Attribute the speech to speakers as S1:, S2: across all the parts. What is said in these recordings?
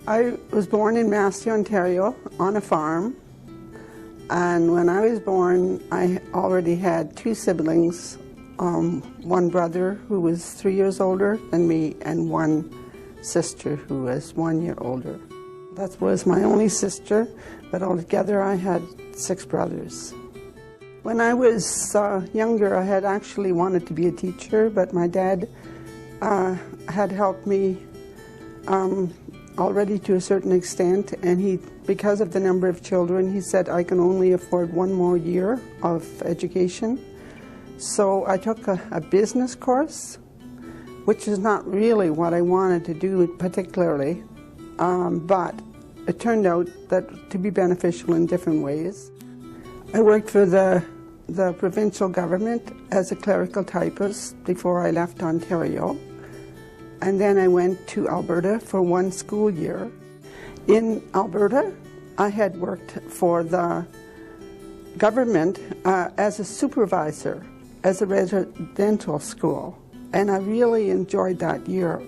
S1: I was born in Massey, Ontario, on a farm. And when I was born, I already had two siblings, one brother who was 3 years older than me, and one sister who was 1 year older. That was my only sister, but altogether I had 6 brothers. When I was younger, I had actually wanted to be a teacher, but my dad had helped me already to a certain extent, and because of the number of children, he said I can only afford 1 more year of education. So I took a business course, which is not really what I wanted to do particularly, but it turned out that to be beneficial in different ways. I worked for the provincial government as a clerical typist before I left Ontario. And then I went to Alberta for 1 school year. In Alberta, I had worked for the government as a supervisor, as a residential school. And I really enjoyed that year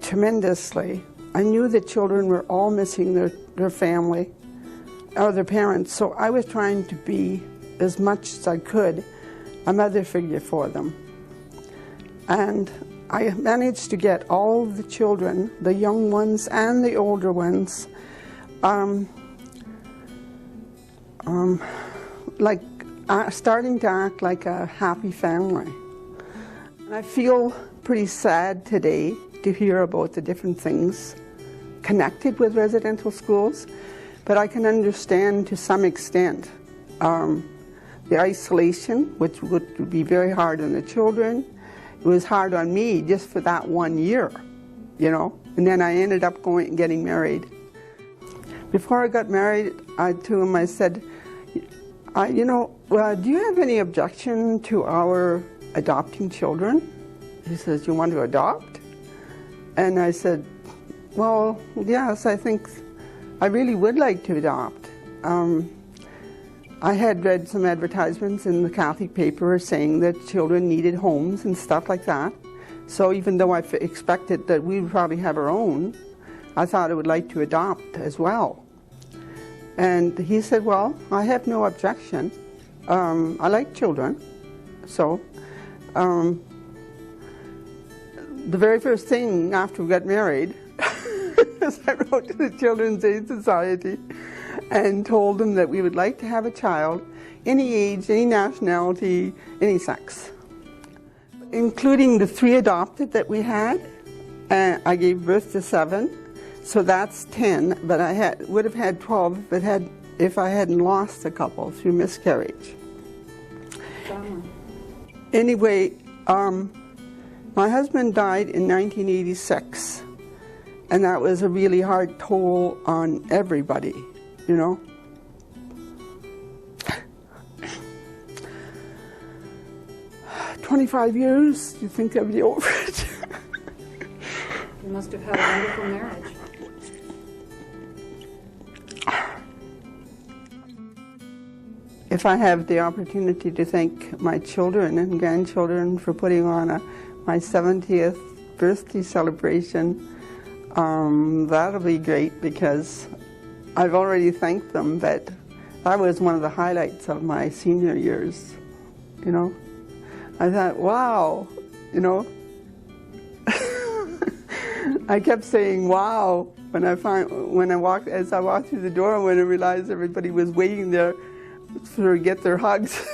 S1: tremendously. I knew that children were all missing their family or their parents, so I was trying to be, as much as I could, a mother figure for them. And I managed to get all the children, the young ones and the older ones, starting to act like a happy family. And I feel pretty sad today to hear about the different things connected with residential schools, but I can understand to some extent the isolation, which would be very hard on the children. It was hard on me just for that 1 year, you know, and then I ended up getting married. Before I got married, to him I said, do you have any objection to our adopting children? He says, you want to adopt? And I said, well, yes, I think I really would like to adopt. I had read some advertisements in the Catholic paper saying that children needed homes and stuff like that. So even though I expected that we would probably have our own, I thought I would like to adopt as well. And he said, well, I have no objection. I like children. So the very first thing after we got married is I wrote to the Children's Aid Society and told them that we would like to have a child, any age, any nationality, any sex. Including the 3 adopted that we had, I gave birth to 7, so that's 10, but I would have had 12 if I hadn't lost a couple through miscarriage. Anyway, my husband died in 1986, and that was a really hard toll on everybody. You know, 25 years, you think I'd be over it?
S2: You must have had a wonderful marriage.
S1: If I have the opportunity to thank my children and grandchildren for putting on my 70th birthday celebration, that'll be great, because I've already thanked them, but that was one of the highlights of my senior years, you know. I thought, wow, you know. I kept saying, wow, as I walked through the door, when I realized everybody was waiting there to get their hugs.